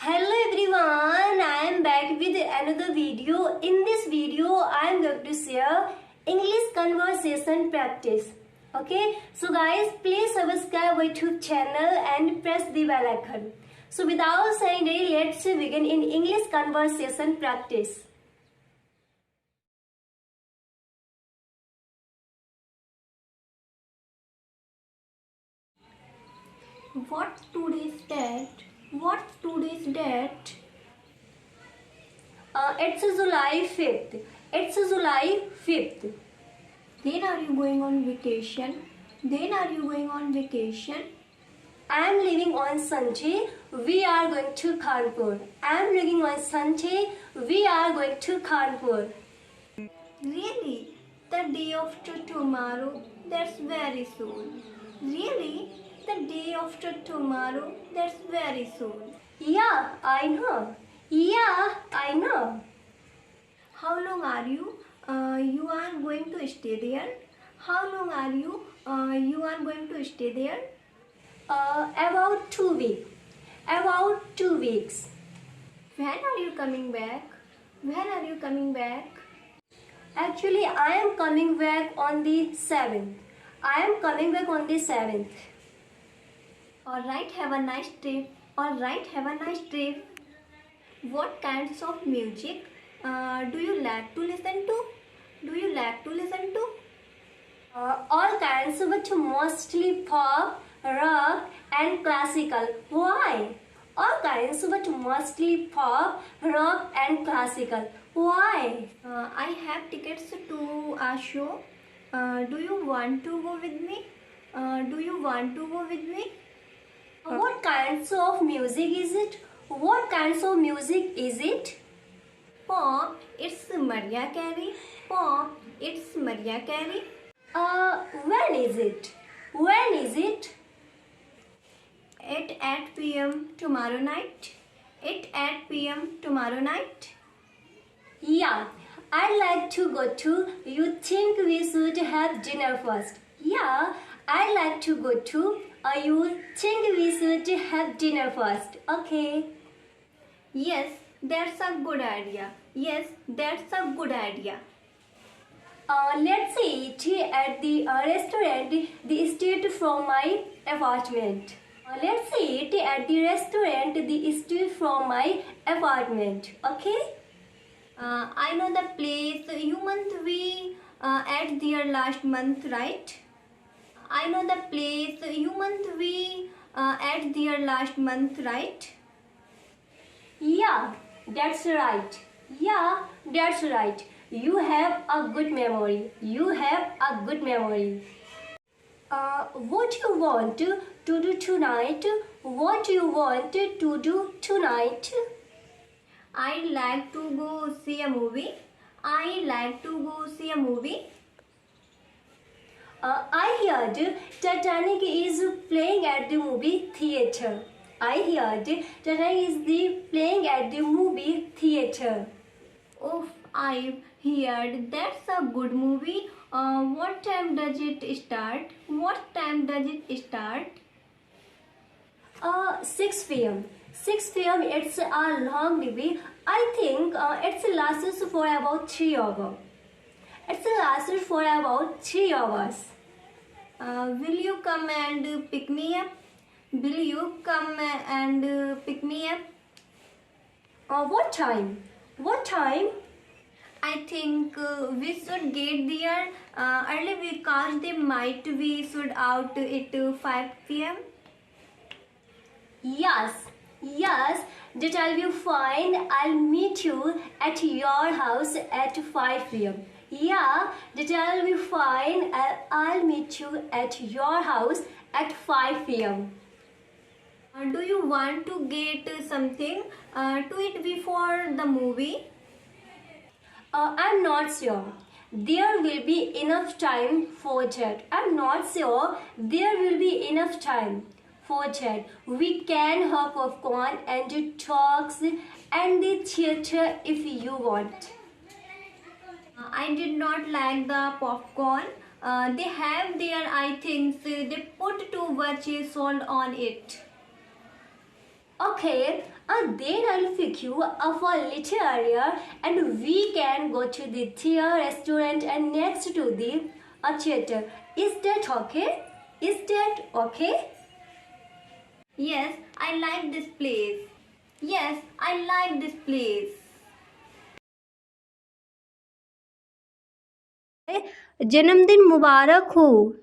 Hello everyone, I am back with another video. In this video, I am going to share English conversation practice. Okay, so guys, please subscribe my YouTube channel and press the bell icon. So without saying any, let's begin in English conversation practice. What's today's date? What's today's date? It's July 5th. It's July 5th. Then are you going on vacation? Then are you going on vacation? I am leaving on Sunday. We are going to Kanpur. I am leaving on Sunday. We are going to Kanpur. Really? The day after tomorrow? That's very soon. Really? The day after tomorrow? That's very soon. Yeah, I know. Yeah, I know. How long are you? You are going to stay there? How long are you? You are going to stay there? About 2 weeks. About 2 weeks. When are you coming back? When are you coming back? Actually, I am coming back on the 7th. I am coming back on the 7th. Alright, have a nice trip. Alright, have a nice trip. What kinds of music do you like to listen to? Do you like to listen to? All kinds, but mostly pop, rock and classical. Why? All kinds, but mostly pop, rock and classical. Why? I have tickets to a show. Do you want to go with me? Do you want to go with me? What kinds of music is it? What kinds of music is it? Pop, it's Mariah Carey. Pop, it's Mariah Carey. When is it? When is it? At 8 p.m. tomorrow night. At 8 p.m. tomorrow night. Yeah, I'd like to go to. You think we should have dinner first? Yeah, I'd like to go to. You think we should have dinner first? Okay. Yes, that's a good idea. Yes, that's a good idea. Let's eat at the restaurant the street from my apartment. Let's eat at the restaurant the street from my apartment. Okay? I know the place. You must be at there last month, right? I know the place. You must be at there last month, right? Yeah, that's right. Yeah, that's right. You have a good memory. You have a good memory. What you want to do tonight? What you want to do tonight? I like to go see a movie. I like to go see a movie. I heard Titanic is playing at the movie theater. I heard Titanic is playing at the movie theater. Oh, I heard that's a good movie. What time does it start? What time does it start? 6 p.m. 6 p.m. It's a long movie. I think it lasts for about 3 hours. It lasts for about 3 hours. Will you come and pick me up? Will you come and pick me up? What time? What time? I think we should get there early because they might be should out at 5 p.m. Yes, yes, that I'll be fine. I'll meet you at your house at 5 p.m. Yeah, that I'll be fine. I'll meet you at your house at 5 p.m. Do you want to get something to eat before the movie? I'm not sure. There will be enough time for that. I'm not sure there will be enough time for that. We can have popcorn and do talks and the theater if you want. I did not like the popcorn. They have their, I think, they put too much salt on it. Okay, then I'll pick you up a little earlier and we can go to the theater restaurant and next to the theater. Is that okay? Is that okay? Yes, I like this place. Yes, I like this place. जन्मदिन मुबारक हो,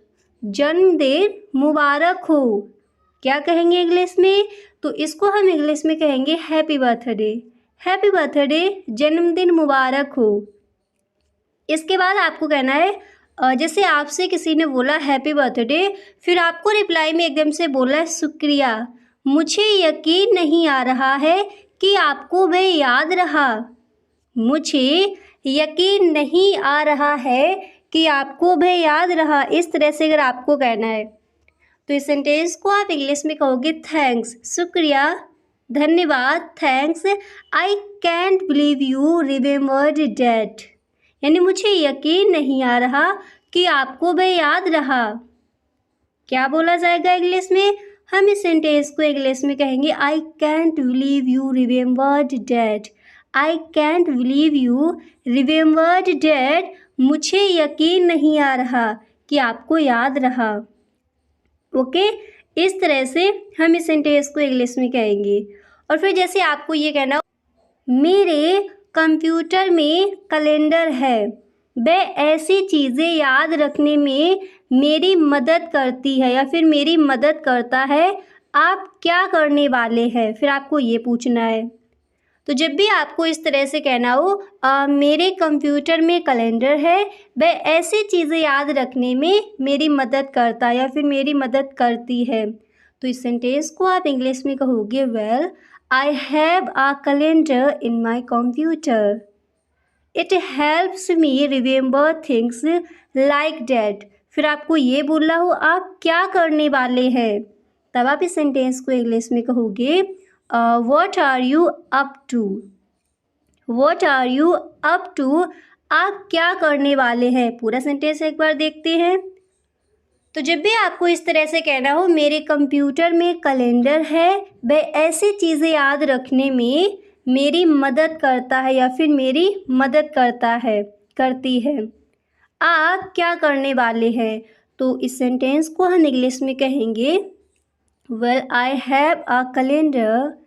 जन्मदिन मुबारक हो। क्या कहेंगे English में? तो इसको हम इंग्लिश में कहेंगे हैप्पी बर्थडे। हैप्पी बर्थडे, जन्मदिन मुबारक हो। इसके बाद आपको कहना है जैसे आपसे किसी ने बोला हैप्पी बर्थडे, फिर आपको रिप्लाई में एकदम से बोला है शुक्रिया, मुझे यकीन नहीं आ रहा है कि आपको वह याद रहा। मुझे यकीन नहीं आ रहा है कि आपको वह याद रहा। इस तरह से अगर आपको कहना है तो इस सेंटेंस को आप इंग्लिश में कहोगे थैंक्स, शुक्रिया, धन्यवाद, thanks. I can't believe you remembered that, यानी मुझे यकीन नहीं आ रहा कि आपको वह याद रहा। क्या बोला जाएगा इंग्लिश में? हम इस सेंटेंस को इंग्लिश में कहेंगे I can't believe you remembered that. I can't believe you remembered that, मुझे यकीन नहीं आ रहा कि आपको याद रहा। ओके, इस तरह से हम इस सेंटेंस को इंग्लिश में कहेंगे। और फिर जैसे आपको ये कहना, मेरे कंप्यूटर में कैलेंडर है, वह ऐसी चीज़ें याद रखने में मेरी मदद करती है या फिर मेरी मदद करता है, आप क्या करने वाले हैं? फिर आपको ये पूछना है। तो जब भी आपको इस तरह से कहना हो मेरे कंप्यूटर में कैलेंडर है, वह ऐसी चीज़ें याद रखने में मेरी मदद करता है या फिर मेरी मदद करती है, तो इस सेंटेंस को आप इंग्लिश में कहोगे well I have a calendar in my computer, it helps me remember things like that. फिर आपको ये बोलना हो आप क्या करने वाले हैं, तब आप इस सेंटेंस को इंग्लिश में कहोगे what are you up to. What are you up to, आप क्या करने वाले हैं। पूरा सेंटेंस एक बार देखते हैं। तो जब भी आपको इस तरह से कहना हो मेरे कंप्यूटर में कैलेंडर है, वह ऐसी चीज़ें याद रखने में मेरी मदद करता है या फिर मेरी मदद करती है, आप क्या करने वाले हैं, तो इस सेंटेंस को हम इंग्लिश में कहेंगे well I have a calendar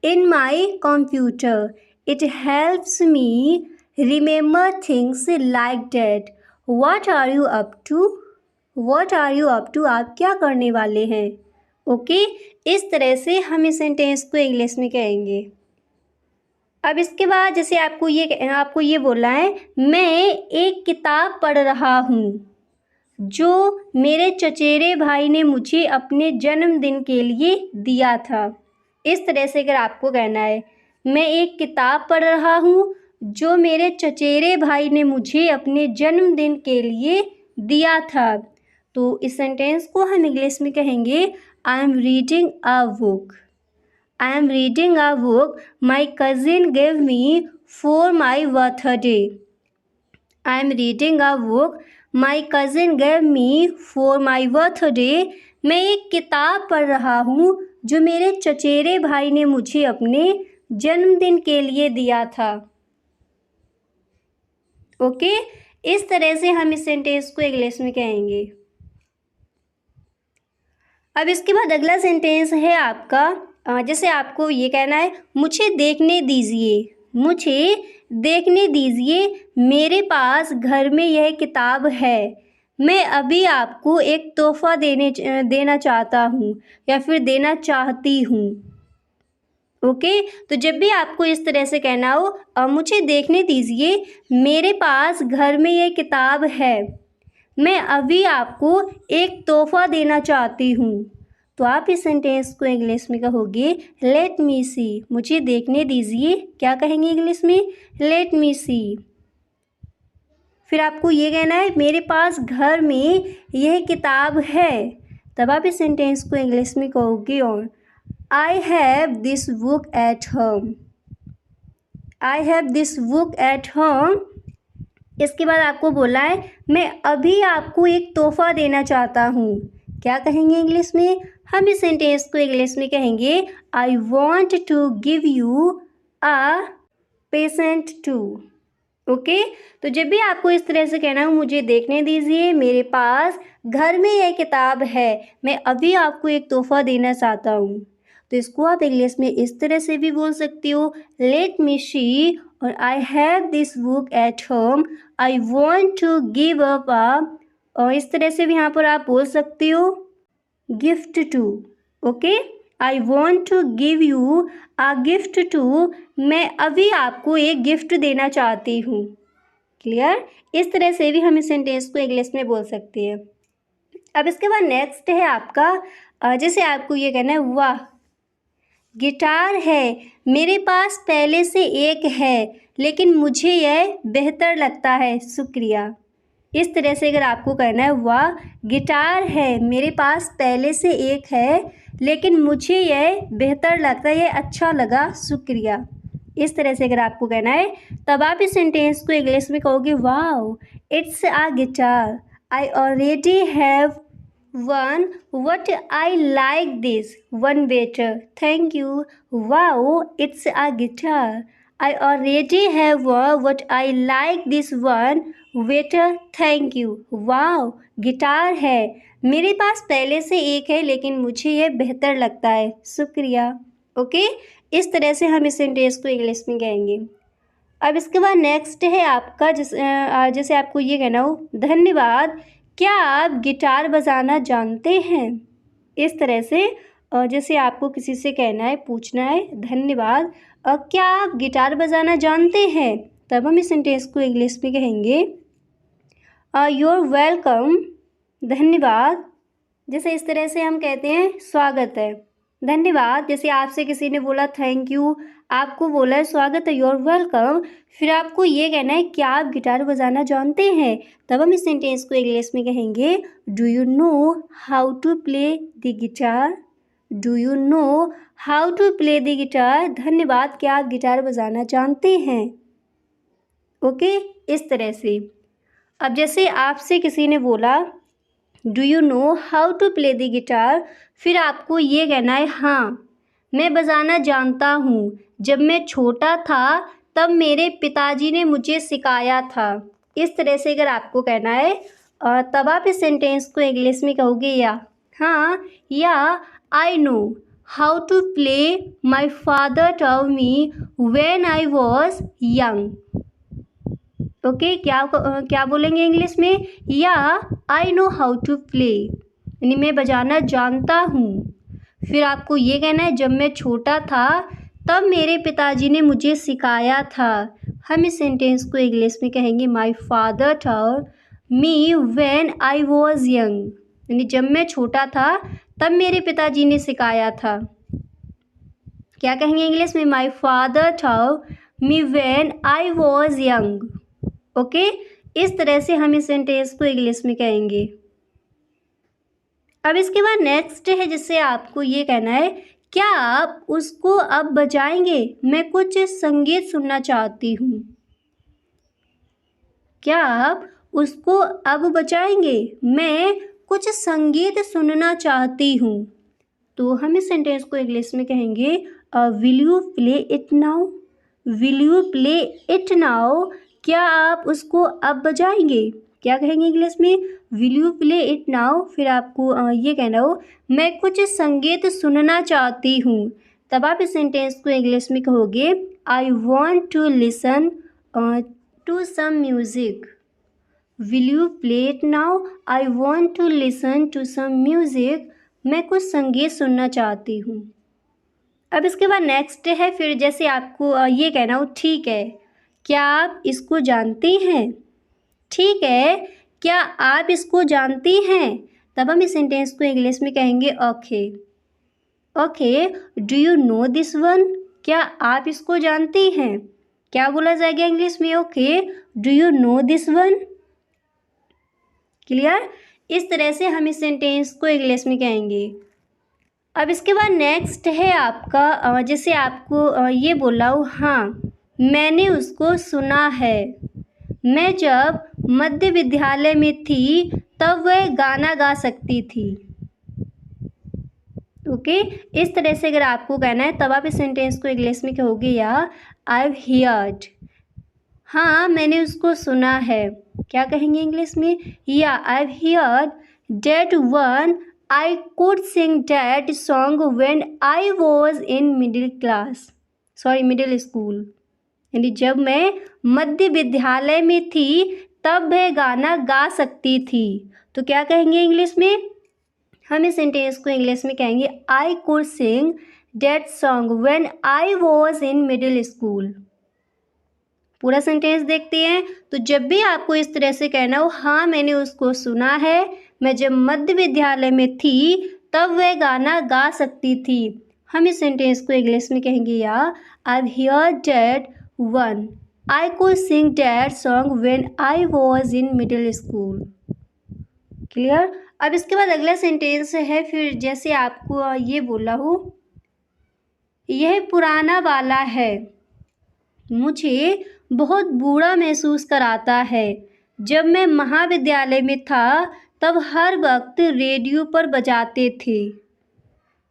in my computer, it helps me remember things like that. What are you up to, what are you up to, आप क्या करने वाले हैं। ओके, इस तरह से हम इस सेंटेंस को इंग्लिश में कहेंगे। अब इसके बाद जैसे आपको ये बोलना है मैं एक किताब पढ़ रहा हूँ जो मेरे चचेरे भाई ने मुझे अपने जन्मदिन के लिए दिया था। इस तरह से अगर आपको कहना है मैं एक किताब पढ़ रहा हूँ जो मेरे चचेरे भाई ने मुझे अपने जन्मदिन के लिए दिया था, तो इस सेंटेंस को हम इंग्लिश में कहेंगे I am reading a book. I am reading a book my cousin gave me for my birthday. I am reading a book my cousin gave me for my birthday. मैं एक किताब पढ़ रहा हूँ जो मेरे चचेरे भाई ने मुझे अपने जन्मदिन के लिए दिया था। ओके, इस तरह से हम इस सेंटेंस को इंग्लिश में कहेंगे। अब इसके बाद अगला सेंटेंस है आपका जैसे आपको ये कहना है मुझे देखने दीजिए, मुझे देखने दीजिए, मेरे पास घर में यह किताब है, मैं अभी आपको एक तोहफ़ा देना चाहता हूँ या फिर देना चाहती हूँ। ओके, तो जब भी आपको इस तरह से कहना हो मुझे देखने दीजिए, मेरे पास घर में यह किताब है, मैं अभी आपको एक तोहफ़ा देना चाहती हूँ, तो आप इस सेंटेंस को इंग्लिश में कहोगे लेट मी सी, मुझे देखने दीजिए। क्या कहेंगे इंग्लिश में? लेट मी सी। फिर आपको ये कहना है मेरे पास घर में यह किताब है, तब आप इस सेंटेंस को इंग्लिश में कहोगे और I have this book at home. I have this book at home. इसके बाद आपको बोला है मैं अभी आपको एक तोहफ़ा देना चाहता हूँ। क्या कहेंगे इंग्लिश में? हम इस सेंटेंस को इंग्लिश में कहेंगे I want to give you a patient too. Okay, तो जब भी आपको इस तरह से कहना हो, मुझे देखने दीजिए, मेरे पास घर में यह किताब है, मैं अभी आपको एक तोहफा देना चाहता हूँ। तो इसको आप इंग्लिश में इस तरह से भी बोल सकती हो, लेट मी सी, और I have this book at home, I want to give up a, और इस तरह से भी यहाँ पर आप बोल सकती हो gift too. Okay, I want to give you a gift too, मैं अभी आपको एक गिफ्ट देना चाहती हूँ। क्लियर? इस तरह से भी हम इस सेंटेंस को इंग्लिश में बोल सकते हैं। अब इसके बाद नेक्स्ट है आपका, जैसे आपको ये कहना है वाह गिटार है, मेरे पास पहले से एक है, लेकिन मुझे यह बेहतर लगता है, शुक्रिया। इस तरह से अगर आपको कहना है वाह गिटार है, मेरे पास पहले से एक है, लेकिन मुझे यह बेहतर लगता है, यह अच्छा लगा, शुक्रिया। इस तरह से अगर आपको कहना है तब आप इस सेंटेंस को इंग्लिश में कहोगे wow it's a guitar, I already have one, what I like this one better, thank you. Wow it's a guitar, I already have one, what I like this one better, thank you. Wow guitar है, मेरे पास पहले से एक है, लेकिन मुझे यह बेहतर लगता है, शुक्रिया। ओके, इस तरह से हम इस सेंटेंस को इंग्लिश में कहेंगे। अब इसके बाद नेक्स्ट है आपका जैसे आपको ये कहना हो धन्यवाद, क्या आप गिटार बजाना जानते हैं? इस तरह से जैसे आपको किसी से कहना है, पूछना है धन्यवाद, क्या आप गिटार बजाना जानते हैं? तब हम इस सेंटेंस को इंग्लिश में कहेंगे you're वेलकम, धन्यवाद। जैसे इस तरह से हम कहते हैं स्वागत है, धन्यवाद। जैसे आपसे किसी ने बोला थैंक यू, आपको बोला है स्वागत है, you're वेलकम। फिर आपको ये कहना है क्या आप गिटार बजाना जानते हैं? तब हम इस सेंटेंस को इंग्लिश में कहेंगे do you know how to play the guitar, do you know how to play the guitar, धन्यवाद, क्या आप गिटार बजाना जानते हैं? ओके, इस तरह से। अब जैसे आपसे किसी ने बोला do you know how to play the guitar, फिर आपको ये कहना है हाँ मैं बजाना जानता हूँ, जब मैं छोटा था तब मेरे पिताजी ने मुझे सिखाया था। इस तरह से अगर आपको कहना है तब आप इस सेंटेंस को इंग्लिश में कहोगे या I know how to play, my father taught me when I was young. Okay, क्या बोलेंगे इंग्लिश में? या I know how to play, यानी मैं बजाना जानता हूँ। फिर आपको ये कहना है जब मैं छोटा था तब मेरे पिताजी ने मुझे सिखाया था। हम इस सेंटेंस को इंग्लिश में कहेंगे माई father taught me when I was young, यानी जब मैं छोटा था तब मेरे पिताजी ने सिखाया था। क्या कहेंगे इंग्लिश में? माई father taught me when I was young. Okay, इस तरह से हम इस सेंटेंस को इंग्लिश में कहेंगे। अब इसके बाद नेक्स्ट है जिससे आपको ये कहना है क्या आप उसको अब बजाएंगे, मैं कुछ संगीत सुनना चाहती हूँ। क्या आप उसको अब बजाएंगे, मैं कुछ संगीत सुनना चाहती हूँ। तो हम इस सेंटेंस को इंग्लिश में कहेंगे will you play it now, will you play it now, क्या आप उसको अब बजाएंगे। क्या कहेंगे इंग्लिश में? Will you play it now. फिर आपको ये कहना हो मैं कुछ संगीत सुनना चाहती हूँ। तब आप इस सेंटेंस को इंग्लिश में कहोगे I want to listen to some music, will you play it now, I want to listen to some music, मैं कुछ संगीत सुनना चाहती हूँ। अब इसके बाद नेक्स्ट है फिर जैसे आपको ये कहना हो ठीक है, क्या आप इसको जानती हैं। ठीक है, क्या आप इसको जानती हैं। तब हम इस सेंटेंस को इंग्लिश में कहेंगे okay. Okay, do you no this one, क्या आप इसको जानती हैं। क्या बोला जाएगा इंग्लिश में? Okay, do you no this one. Clear? इस तरह से हम इस सेंटेंस को इंग्लिश में कहेंगे। अब इसके बाद नेक्स्ट है आपका जैसे आपको ये बोला हो हाँ मैंने उसको सुना है, मैं जब मध्य विद्यालय में थी तब वह गाना गा सकती थी। ओके, इस तरह से अगर आपको कहना है तब आप इस सेंटेंस को इंग्लिश में कहोगे या आई हैव हियर्ड, हाँ मैंने उसको सुना है। क्या कहेंगे इंग्लिश में? या I have heard that one I could sing that song when I was in middle school, यानी जब मैं मध्य विद्यालय में थी तब वह गाना गा सकती थी। तो क्या कहेंगे इंग्लिश में? हम इस सेंटेंस को इंग्लिश में कहेंगे I could sing that song when I was in middle school. पूरा सेंटेंस देखते हैं। तो जब भी आपको इस तरह से कहना हो, हाँ मैंने उसको सुना है, मैं जब मध्य विद्यालय में थी तब वह गाना गा सकती थी, हम इस सेंटेंस को इंग्लिश में कहेंगे या I have heard that one I could sing that song when I was in middle school. Clear? अब इसके बाद अगला सेंटेंस है, फिर जैसे आपको ये बोला हो, यह पुराना वाला है, मुझे बहुत बुरा महसूस कराता है, जब मैं महाविद्यालय में था तब हर वक्त रेडियो पर बजाते थे।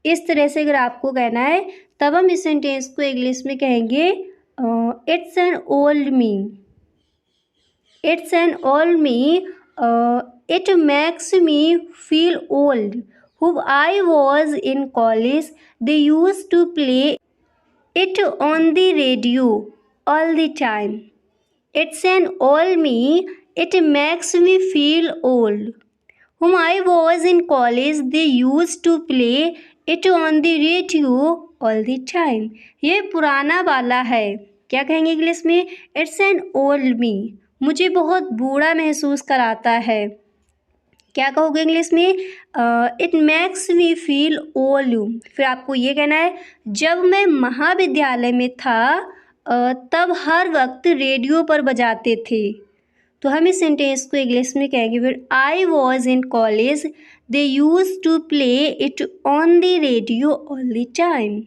इस तरह से अगर आपको कहना है तब हम इस सेंटेंस को इंग्लिश में कहेंगे it's an old me, it's an old me, it makes me feel old. When I was in college, they used to play it on the radio all the time. It's an old me. It makes me feel old. When I was in college, they used to play it on the radio all the time. ये पुराना वाला है। क्या कहेंगे English में? It's an old me. मुझे बहुत बुरा महसूस कराता है। क्या कहोगे इंग्लिश में? It max me feel old. फिर आपको ये कहना है, जब मैं महाविद्यालय में था तब हर वक्त रेडियो पर बजाते थे। तो हम इस सेंटेंस को इंग्लिश में कहेंगे फिर I was in college, they used to play it on the radio all the time.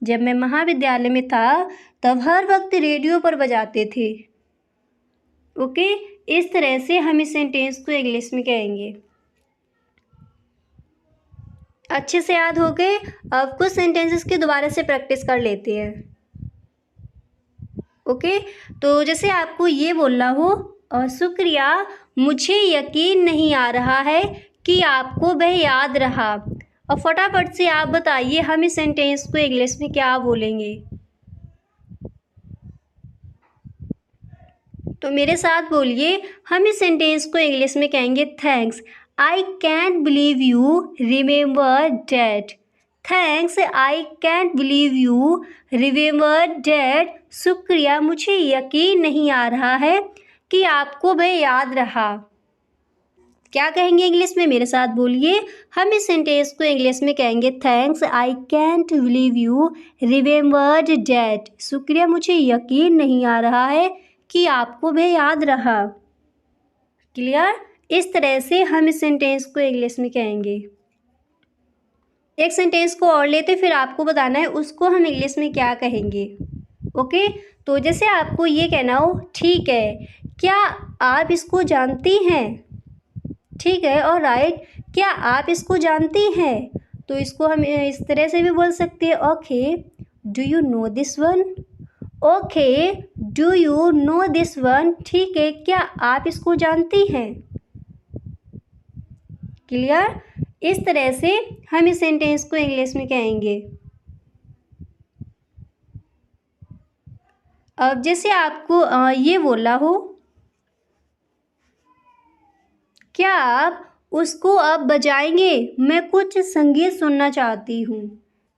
जब मैं महाविद्यालय में था तब हर वक्त रेडियो पर बजाते थे। ओके, इस तरह से हम इस सेंटेंस को इंग्लिश में कहेंगे। अच्छे से याद हो गए? अब कुछ सेंटेंसेस की दोबारा से प्रैक्टिस कर लेते हैं। ओके, तो जैसे आपको ये बोलना हो, शुक्रिया, मुझे यकीन नहीं आ रहा है कि आपको वह याद रहा। और फटाफट से आप बताइए हम इस सेंटेंस को इंग्लिश में क्या बोलेंगे। तो मेरे साथ बोलिए, हम इस सेंटेंस को इंग्लिश में कहेंगे thanks, I can't believe you remember that. Thanks, I can't believe you remember that. शुक्रिया, मुझे यकीन नहीं आ रहा है कि आपको वह याद रहा। क्या कहेंगे इंग्लिश में? मेरे साथ बोलिए, हम इस सेंटेंस को इंग्लिश में कहेंगे thanks, I can't believe you remembered that. शुक्रिया, मुझे यकीन नहीं आ रहा है कि आपको वह याद रहा। क्लियर? इस तरह से हम इस सेंटेंस को इंग्लिश में कहेंगे। एक सेंटेंस को और लेते, फिर आपको बताना है उसको हम इंग्लिश में क्या कहेंगे। ओके, तो जैसे आपको ये कहना हो, ठीक है, क्या आप इसको जानती हैं? ठीक है, और राइट, क्या आप इसको जानती हैं? तो इसको हम इस तरह से भी बोल सकते हैं, okay, do you no this one? Okay, do you no this one? ठीक है, क्या आप इसको जानती हैं? क्लियर? इस तरह से हम इस सेंटेंस को इंग्लिश में कहेंगे। अब जैसे आपको ये बोला हो, क्या आप उसको अब बजाएंगे? मैं कुछ संगीत सुनना चाहती हूँ।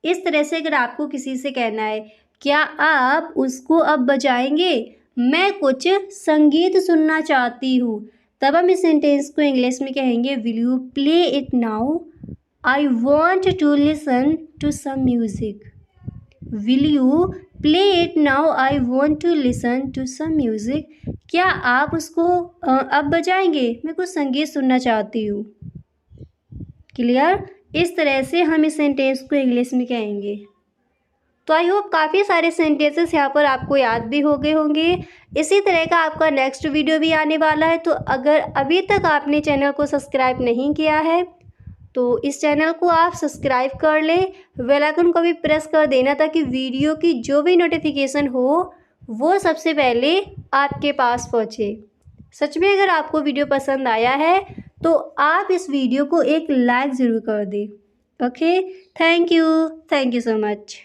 इस तरह से अगर आपको किसी से कहना है, क्या आप उसको अब बजाएंगे? मैं कुछ संगीत सुनना चाहती हूँ, तब हम इस सेंटेंस को इंग्लिश में कहेंगे, will you play it now? I want to listen to some music. Will you play it now? I want to listen to some music. क्या आप उसको अब बजाएंगे? मैं कुछ संगीत सुनना चाहती हूँ। क्लियर? इस तरह से हम इस सेंटेंस को इंग्लिश में कहेंगे। तो आई होप काफ़ी सारे सेंटेंसेस यहाँ पर आपको याद भी हो गए होंगे। इसी तरह का आपका नेक्स्ट वीडियो भी आने वाला है। तो अगर अभी तक आपने चैनल को सब्सक्राइब नहीं किया है तो इस चैनल को आप सब्सक्राइब कर लें, बेल आइकन को भी प्रेस कर देना ताकि वीडियो की जो भी नोटिफिकेशन हो वो सबसे पहले आपके पास पहुँचे। सच में अगर आपको वीडियो पसंद आया है तो आप इस वीडियो को एक लाइक ज़रूर कर दें। Okay, thank you so much.